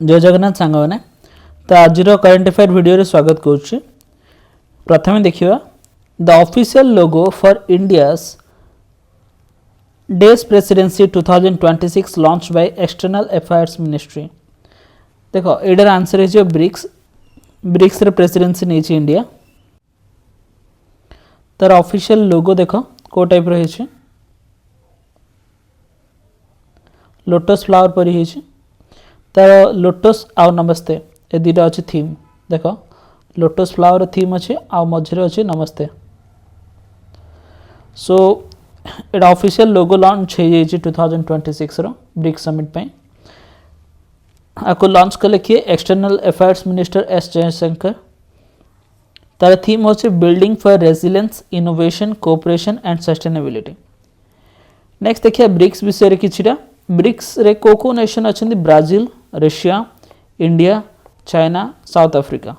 जय जगन्नाथ सांग मैंने तो आज करेन्ट अफेयर वीडियो स्वागत करुच्ची। प्रथम देखिए the official logo for India's days presidency 2026 launch by external affairs ministry. देखो एटार आंसर है ब्रिक्स ब्रिक्स रे प्रेसिडेंसी नहीं इंडिया। तार ऑफिशियल लोगो देखो को टाइप रही लोटस फ्लावर परी है। तार लोटस आउ नमस्ते ए दुटा अच्छे थीम देख लोटस फ्लावर थीम अच्छे आउ मझे अच्छे नमस्ते। सो एटा ऑफिशियल लोगो लॉन्च हो 2026 रो ब्रिक्स समिट पे आपको लॉन्च कले किए external affairs minister S Jaishankar. तार थीम होचे building for resilience innovation cooperation and sustainability. Next देखिए ब्रिक्स विषय किछिटा ब्रिक्स रे को नेशन अच्छा Brazil Russia India China South Africa.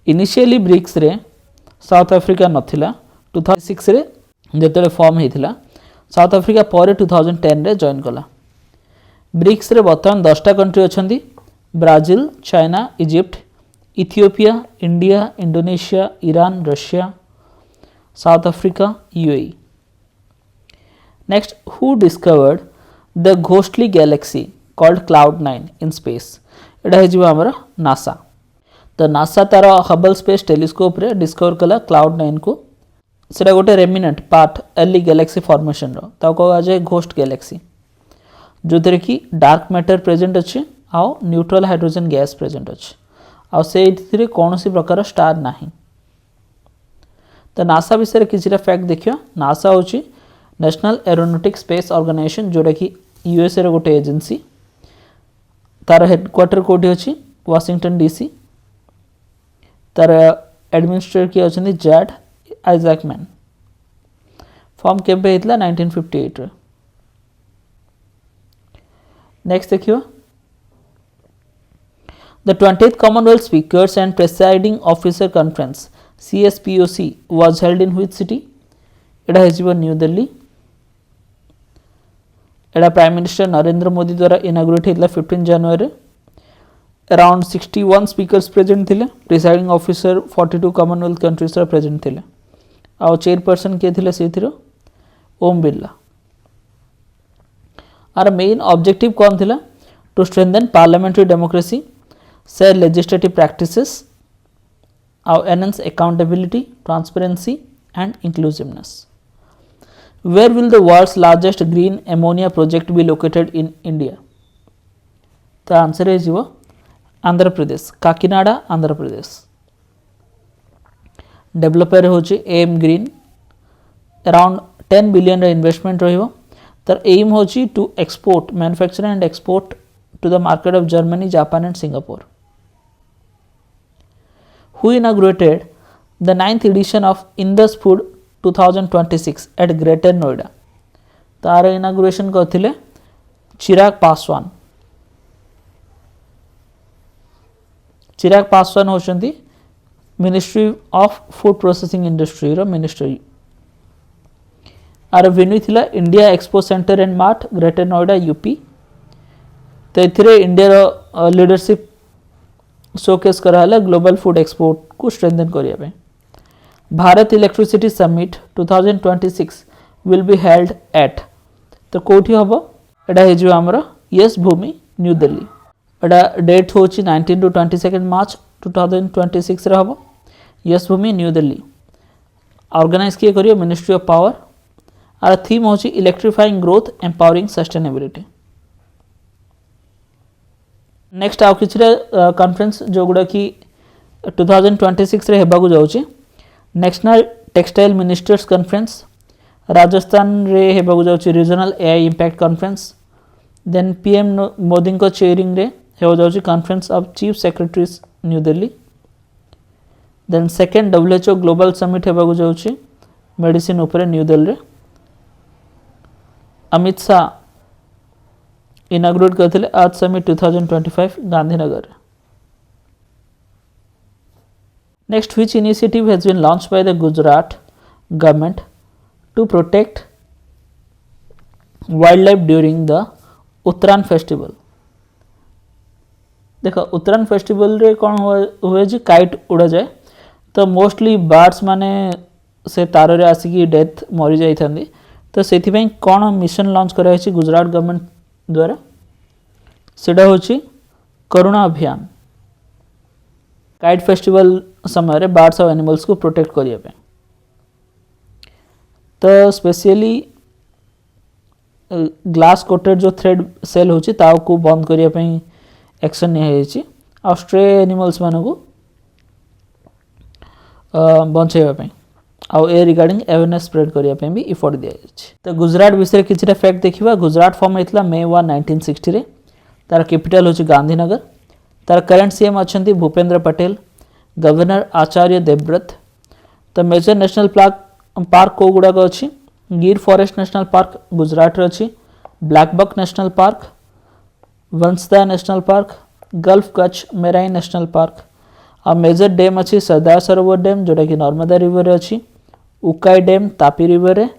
Initially BRICS रे साउथ अफ्रीका नथिला 2006 रे जेतेले फॉर्म हेतिला साउथ अफ्रीका पर 2010 रे जॉइन कला। ब्रिक्स रे वर्तमान 10टा कंट्री अछंती Brazil China Egypt Ethiopia India Indonesia Iran Russia South Africa UAE. Next who discovered the ghostly galaxy called Cloud9 in space. एटा है जीवा हमरा नासा। तो नासा तार हबल स्पेस टेलीस्कोप रे डिस्कवर कला Cloud9 को। सेटा गोटे remnant part early galaxy formation रो ता कहा जाए घोस्ट गैलेक्सी जो थरे कि डार्क मैटर प्रेजेंट अच्छे आउ न्यूट्रल हाइड्रोजन गैस प्रेजेंट अच्छे आउ से इथिरे कोनोसी प्रकार स्टार नाही। तो नासा विषय किछिटा फैक्ट देखियो। नासा होची नेशनल एरोनॉटिक स्पेस ऑर्गेनाइजेशन जोटा कि यूएसए रो गोटे एजेंसी। तार हेडक्वार्टर कोठी अछि वाशिंगटन डीसी। तार एडमिनिस्ट्रेटर किए अछंती जैड आइजैकमैन। फॉर्म केबे हेतला 1958 रे। नेक्स्ट देखियो the 20th Commonwealth Speakers and Presiding Officer Conference CSPOC was held in which city? एटा है न्यू दिल्ली। एटा प्राइम मिनिस्टर नरेंद्र मोदी द्वारा इनाग्रेट होता 15 जनवरी। अराउंड 61 स्पीकर्स प्रेजेंट थे। Presiding officer 42 Commonwealth countries present थे। आउ चेयरपर्सन किए थे से ओम बिरला। आर मेन ऑब्जेक्टिव कौन थिला? To strengthen parliamentary democracy share legislative practices आउ enhance accountability transparency and inclusiveness. Where will the world's largest green ammonia project be located in India? The answer is Andhra Pradesh, Kakinada, Andhra Pradesh. Developer होची AM Green, around 10 billion investment रहिबो। तर aim होची to export, manufacture and export to the market of Germany, Japan and Singapore. Who inaugurated the 9th edition of Indus Food 2026 at Greater Noida? तार inauguration करथिले चिराग पासवान। चिराग पासवान होचंती ministry of food processing industry रो ministry. आर venue थिला India Expo Centre and Mart Greater Noida UP. तो एथिरे India रो leadership showcase कराला ग्लोबल फूड एक्सपोर्ट को स्ट्रेंथन करिया पे। Bharat electricity summit 2026 will be held at. तो कोठी हबो? एटा हे जो हमरो यस भूमि न्यू दिल्ली। एटा डेट होची 19 to 22 मार्च 2026 रे हबो। Yashobhoomi New Delhi. Organize किए करियो मिनिस्ट्री ऑफ पावर। आर थीम होची electrifying growth empowering sustainability. Next आउ किछरे कॉन्फ्रेंस जो गुडा की 2026 रे हेबागु जाउची। National textile ministers conference Rajasthan रे हेबागु जाउची regional AI impact conference. Then PM Modi को चेयरिंग रे हेबो जाउची conference of chief secretaries New Delhi. Then second WHO global summit हेबागु जाउची मेडिसिन ऊपर न्यू दिल्ली रे। अमित शाह इनाग्रेट करथिले आज summit 2025 Gandhinagar. Next, which initiative has been launched by the Gujarat government to protect wildlife during the Uttaran festival? देख उत्तरायण festival रे कौन हुए जे काइट उड़ा जाए तो मोस्टली बर्ड्स माने से तार रे आसिकी डेथ मरी जाइथांदी तो सेथिपई कौन मिशन लॉन्च करा गुजरात गवर्नमेंट द्वारा सेटा होची करुणा अभियान काइट फेस्टिवल समय रे बर्ड्स और एनिमल्स को प्रोटेक्ट करिया पे तो स्पेशली ग्लास कोटेड जो थ्रेड सेल होची ताऊ को बंद करिया पे एक्शन निया हेची और स्ट्रे एनिमल्स माने को बंचेवा पे आउ ए रिगार्डिंग अवेयरनेस स्प्रेड करिया पे भी इफोर्ट दिया जाय तो गुजरात विषय किछटा फैक्ट देखिबा गुजरात फॉर्म हेतला मे 1 1960 रे तार कैपिटल होची गांधीनगर तार करंट सीएम अछंती भूपेंद्र पटेल गवर्नर आचार्य देवव्रत तो मेजर नेशनल पार्क को गुडाक अछि गिर फॉरेस्ट नेशनल पार्क गुजरात रे अछि blackbuck national park Vansda national park gulf Kutch marine national park आ मेजर डैम अच्छी सरदार सरोवर डैम जोटा कि नर्मदा रिवर अच्छी उकाई डैम तापी रिवर है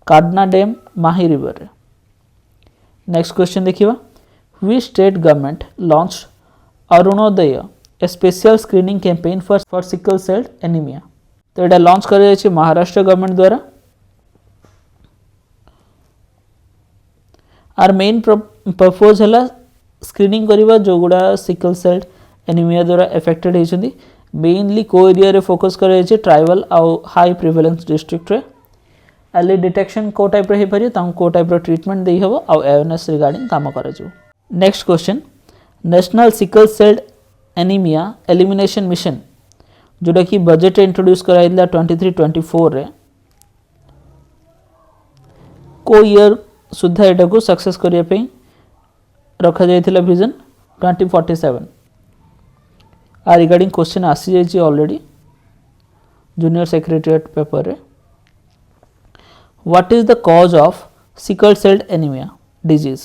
काडना डैम माही रिवर है नेक्स्ट क्वेश्चन देखिए which state government launch Arunodaya a special screening campaign for sickle cell anaemia तो यहाँ लॉन्च कर महाराष्ट्र गवर्नमेंट द्वारा आर मेन पर्पज है स्क्रीनिंग करवा जो गुड़ा सिकल सेल एनीमिया द्वारा एफेक्टेड होती मेनली को एरिया रे फोकस कर ट्राइबल आउ हाई प्रिवेलेंस डिस्ट्रिक्ट रे अर्ली डिटेक्शन को टाइप रे पारे को टाइप रो ट्रीटमेंट दे हबो आउ अवेयरनेस रिगार्डिंग काम करा जो next question national sickle cell anaemia elimination mission जोटा कि बजेट इंट्रोड्यूस कराइला 23-24 रे को ईयर सुधा एटा को सक्सेस करिया पे रखा जाइथिला विजन 2047 आ रिगार्डिंग क्वेश्चन आसी जाइए ऑलरेडी जूनियर सेक्रेटरीट पेपर रे what is the cause of sickle cell anaemia disease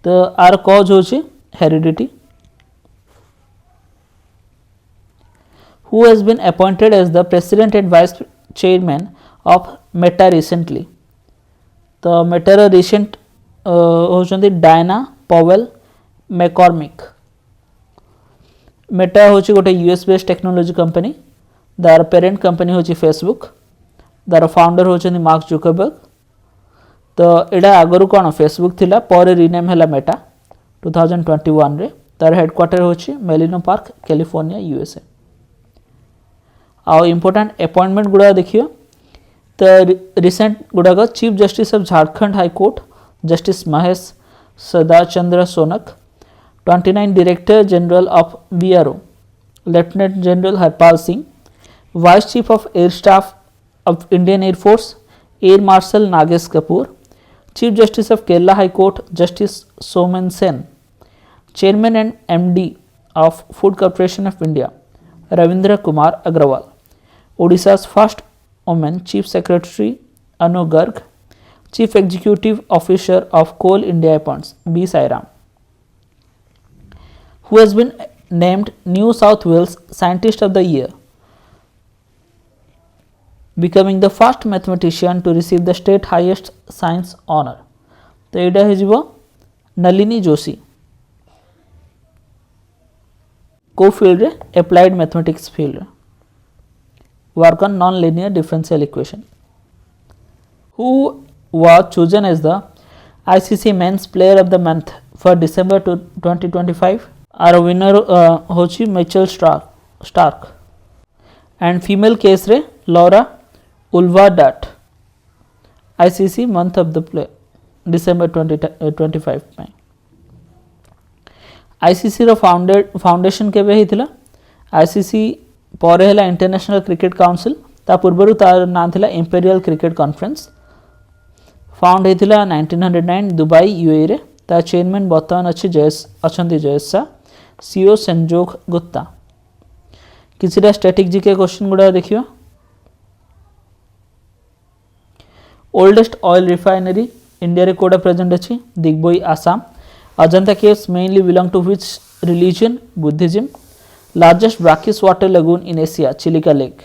तो आर कॉज होची heredity who has been appointed as the president and vice chairman of Meta recently तो मेटार recent होचंदी Dina Powell McCormick Meta होची गोटे US based technology company दार parent company होची फेसबुक दार फाउंडर होचंदी मार्क जुकरबर्ग तो एडा आगरु कोन फेसबुक थिला पर रीनेम हैला मेटा 2021 रे तार हेडक्वार्टर होची मेलिनो पार्क कैलिफोर्निया यूएसए आ इंपोर्टेंट अपॉइंटमेंट गुडा देखियो तो रिसेंट गुडा का chief justice of Jharkhand high court justice Mahesh Sharadchandra Sonak 29 director general of BRO lieutenant general Harpal Singh vice chief of air staff of Indian air force air marshal Nagesh Kapoor chief justice of Kerala high court justice Soumen Sen chairman and MD of Food Corporation of India Ravindra Kumar Agarwal ओडिशा's first women chief secretary Anu Garg chief executive officer of Coal India appoints B Sairam who has been named New South Wales Scientist of the Year, becoming the first mathematician to receive the state highest science honor. तो एटा हेजिबो नलिनी जोशी को field रे applied mathematics field work on non linear differential equation who was chosen as the ICC Men's Player of the Month for December 2025 आर winner होची Mitchell Starc and female case रे Laura Wolvaardt ICC month of the play December 2025 में ICC रो foundation केबे हिथिला ICC परे हला international cricket council ता पूर्वरु तार नाम थिला इंपेरियल क्रिकेट कॉन्फ्रेंस फाउंड हिथिला 1909 दुबई यूएई रे ता चेयरमैन बर्तमान अच्छी अछंती जयेश शाह सीओ संजोग गुप्ता किसी स्टैटिक जीके क्वेश्चन गुड़ा देखियो ओल्डेस्ट ऑयल रिफाइनरी इंडिया रे कोडा प्रेजेंट अछि Digboi Assam Ajanta caves mainly belong to which religion Buddhism largest brackish water lagoon in Asia Chilika lake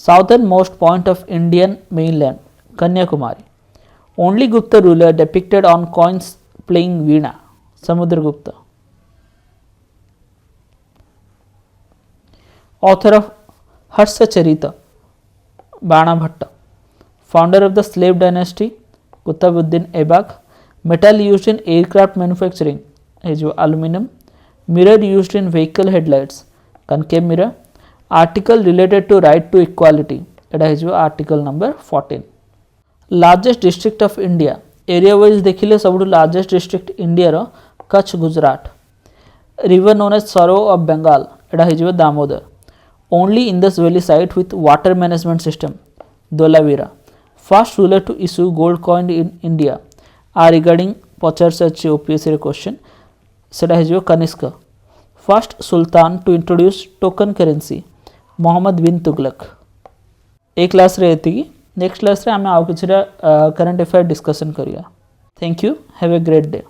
southern most point of Indian mainland Kanyakumari only Gupta ruler depicted on coins playing veena Samudragupta author of Harsacharita, Bana Bhatta, founder of the slave dynasty, Qutbuddin Aibak, metal used in aircraft manufacturing, aluminum, mirror used in vehicle headlights, concave mirror, article related to right to equality, article number 14. Largest district of India, area wise देखिले सबुठु largest district India row Kutch Gujarat. River known as Sorrow of Bengal, एटा हिजो Damodar. Only Indus Valley site with water management system, Dholavira. First ruler to issue gold coin in India are regarding पचास OPSC question, सेटा हिजो Kanishka. First Sultan to introduce token currency, Mohammad bin Tughlaq. ए class रे एतिकी. Next class रे आमे आउ किछिरा करंट अफेयर डिस्कशन करिया. Thank you, have a great day.